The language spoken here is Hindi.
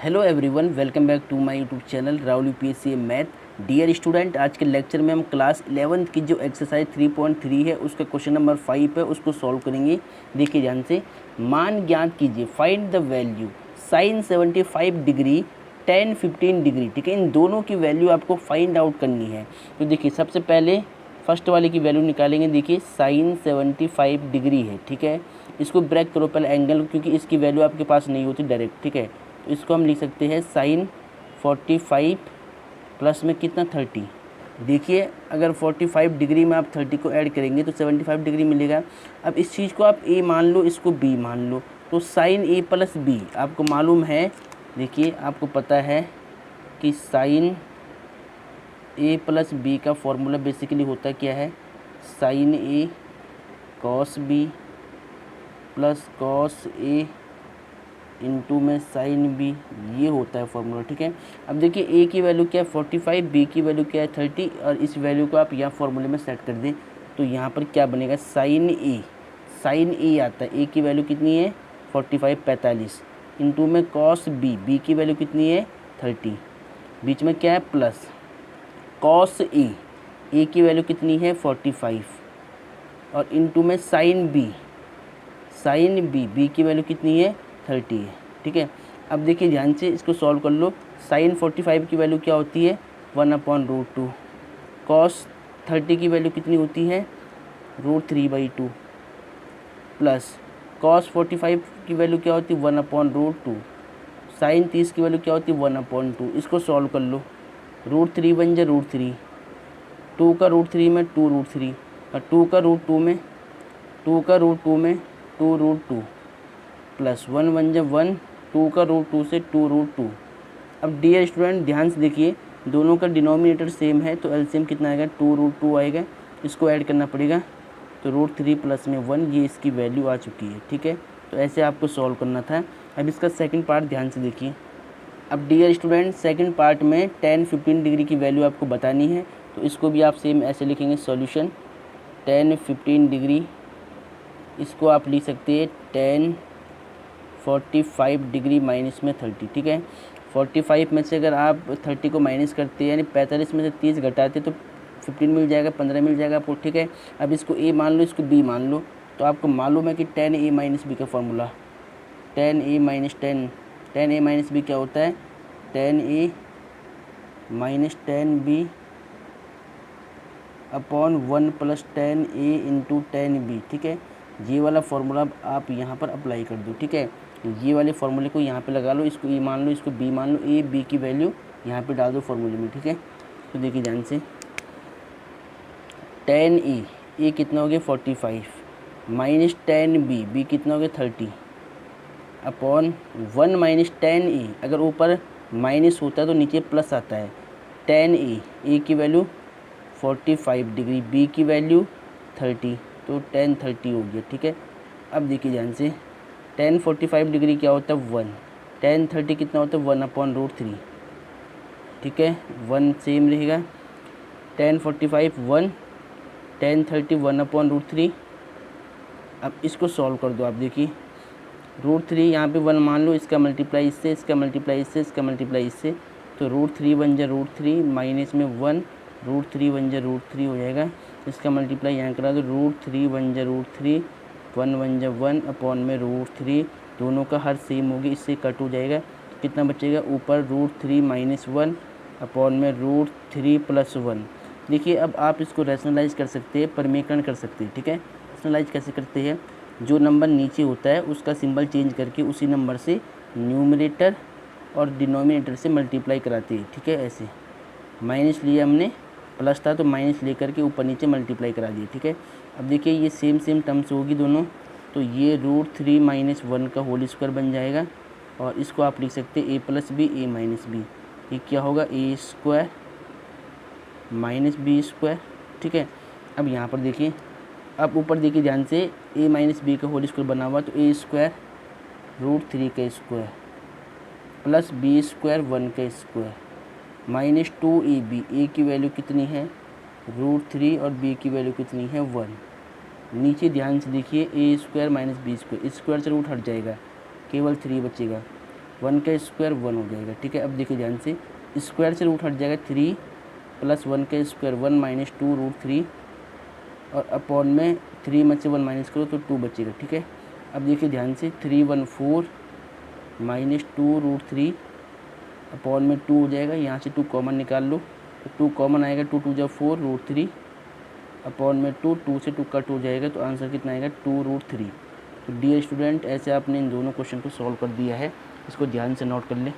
Hello everyone, welcome back to my YouTube channel Rahul UPSC math. Dear student, आज के लेक्चर में हम क्लास 11th की जो एक्सरसाइज 3.3 है उसका क्वेश्चन नंबर 5 है, उसको सॉल्व करेंगे। देखिए ध्यान से। मान ज्ञात कीजिए, find the value sine 75 degree tan 15 degree. ठीक है, इन दोनों की वैल्यू आपको फाइंड आउट करनी है। तो देखिए सबसे पहले फर्स्ट वाले की वैल्यू निकालेंगे। देखिए साइन 75 डिग्री है, ठीक है। इसको ब्रेक करो पहले एंगल, क्योंकि इसकी वैल्यू आपके पास नहीं होती डायरेक्ट। ठीक है, तो इसको हम लिख सकते हैं साइन 45 प्लस में कितना 30। देखिए अगर 45 डिग्री में आप 30 को ऐड करेंगे तो 75 डिग्री मिलेगा। अब इस चीज़ को आप ए मान लो, इसको बी मान लो, तो साइन ए प्लस बी आपको मालूम है। देखिए आपको पता है कि साइन ए प्लस बी का फॉर्मूला बेसिकली होता क्या है, sign A cos B plus cos A into में साइन बी, ये होता है फॉर्मूला। ठीक है, अब देखिए ए की वैल्यू क्या है 45, बी की वैल्यू क्या है 30, और इस वैल्यू को आप यहाँ फॉर्मूले में सेट कर दें तो यहाँ पर क्या बनेगा, साइन ए आता है। ए की वैल्यू कितनी है 45 इंटू में कॉस बी, बी की वैल्यू कितनी है 30, बीच में क्या है प्लस कॉस ए की वैल्यू कितनी है 45, और इंटू में साइन बी, बी की वैल्यू कितनी है 30 है। ठीक है, अब देखिए ध्यान से इसको सॉल्व कर लो। साइन 45 की वैल्यू क्या होती है 1/√2, कॉस 30 की वैल्यू कितनी होती है √3/2, प्लस कॉस 45 की वैल्यू क्या होती है 1/√2, साइन 30 की वैल्यू क्या होती है 1/2। इसको सॉल्व कर लो। √3 बन जाए √3, 2 का √3 में 2√3, और 2 का √2 में 2√2 प्लस 1 बन जाए 1, 2 का √2 से 2√2। अब डियर स्टूडेंट ध्यान से देखिए, दोनों का डिनोमिनेटर सेम है तो एलसीएम कितना आएगा 2√2 आएगा। इसको ऐड करना पड़ेगा तो √3 प्लस में 1, ये इसकी वैल्यू आ चुकी है। ठीक है, तो ऐसे आपको सॉल्व करना था। अब इसका सेकंड पार्ट ध्यान से देखिए। अब डियर स्टूडेंट सेकंड पार्ट में tan 15 डिग्री की वैल्यू आपको बतानी है, तो इसको भी आप सेम ऐसे लिखेंगे सॉल्यूशन tan 15 डिग्री। इसको आप लिख सकते हैं tan 45 डिग्री माइनस में 30। ठीक है, 45 में से अगर आप 30 को माइनस करते हैं, यानी 45 में से 30 घटाते तो 15 मिल जाएगा, 15 मिल जाएगा आपको। ठीक है, अब इसको ए मान लो, इसको बी मान लो, तो आपको मालूम है कि tan a माइनस बी का formula, tan a minus B क्या होता है, tan a minus tan b upon 1 plus tan a into tan b। ठीक है, ये वाला फॉर्मूला आप यहाँ पर अप्लाई कर दो। ठीक है, ये वाले फार्मूले को यहाँ पे लगा लो, इसको ए मान लो, इसको बी मान लो, ए बी की वैल्यू यहाँ पे डाल दो फार्मूले में। ठीक है, तो देखिए ध्यान से, tan ए कितना हो गया 45 माइनस tan बी कितना हो गया 30 अपॉन 1 माइनस tan ए, अगर ऊपर माइनस होता है तो नीचे प्लस आता है। tan ए की वैल्यू 45 डिग्री, बी की वैल्यू 30, तो tan 30 हो गया। ठीक है, अब देखिए ध्यान से, tan 45 डिग्री क्या होता है 1, tan 30 कितना होता है 1/√3। ठीक है, 1 सेम रहेगा, tan 45 1, tan 30 1/√3। अब इसको सॉल्व कर दो। आप देखिए √3 यहाँ पे 1 मान लो, इसका मल्टीप्लाई इससे, इसका मल्टीप्लाई इससे, इसका मल्टीप्लाई इससे, तो √3 बन जाए √3 माइनस में 1, √3 बन जाए √3 हो जाएगा। इसका मल्टीप्लाई यहाँ करा दो, √3 बन जाए √3, 1 बन जाए 1 अपॉन में √3, दोनों का हर सेम होगी, इससे कट हो जाएगा तो कितना बचेगा ऊपर √3 माइनस 1 अपॉन में √3 प्लस 1। देखिए अब आप इसको रैशनलाइज कर सकते हैं, परिमेयकरण कर सकते हैं। ठीक है, रैशनलाइज कैसे करते हैं, जो नंबर नीचे होता है उसका सिंबल चेंज करके उसी नंबर से न्यूमरेटर और डिनोमिनेटर से मल्टीप्लाई कराते हैं। ठीक है, ऐसे माइनस लिया हमने, प्लस था तो माइनस लेकर के ऊपर नीचे मल्टीप्लाई करा दिए। ठीक है, अब देखिए ये सेम टर्म्स होगी दोनों, तो ये √3 माइनस 1 का होल स्क्वायर बन जाएगा, और इसको आप लिख सकते हैं a plus B A minus B. ये क्या होगा a square minus B square. ठीक है, अब यहाँ पर देखिए, अब ऊपर देखिए ध्यान से, a माइनस बी का होल स्क्वायर बना हुआ, तो a स्क्वायर √3 का स्क्वायर प्लस बी स्क्वायर 1 का स्क्वायर माइनस 2ab। a की वैल्यू कितनी है √3 और b की वैल्यू कितनी है 1। नीचे ध्यान से देखिए, a square minus B square, square से रूट हट जाएगा, केवल 3 बचेगा, 1 का स्क्वायर 1 हो जाएगा, ठीक है। अब देखिए ध्यान से, स्क्वायर से रूट हट जाएगा 3 प्लस 1 का स्क्वायर 1 माइनस 2√3 और अपॉन में 3 में से 1 माइनस करो तो 2 बचेगा, ठीक है। अब देखिए ध्यान से 314 माइनस 2√3 अपॉन में 2 हो जाएगा, यहाँ से 2 कॉमन निकाल लो तो 2 कॉमन आएगा, 2 2 जा 4√3 अपॉन में 2 से 2 कट हो जाएगा तो आंसर कितना आएगा 2√3। तो डियर स्टूडेंट, ऐसे आपने इन दोनों क्वेश्चन को सॉल्व कर दिया है, इसको ध्यान से नोट कर लें।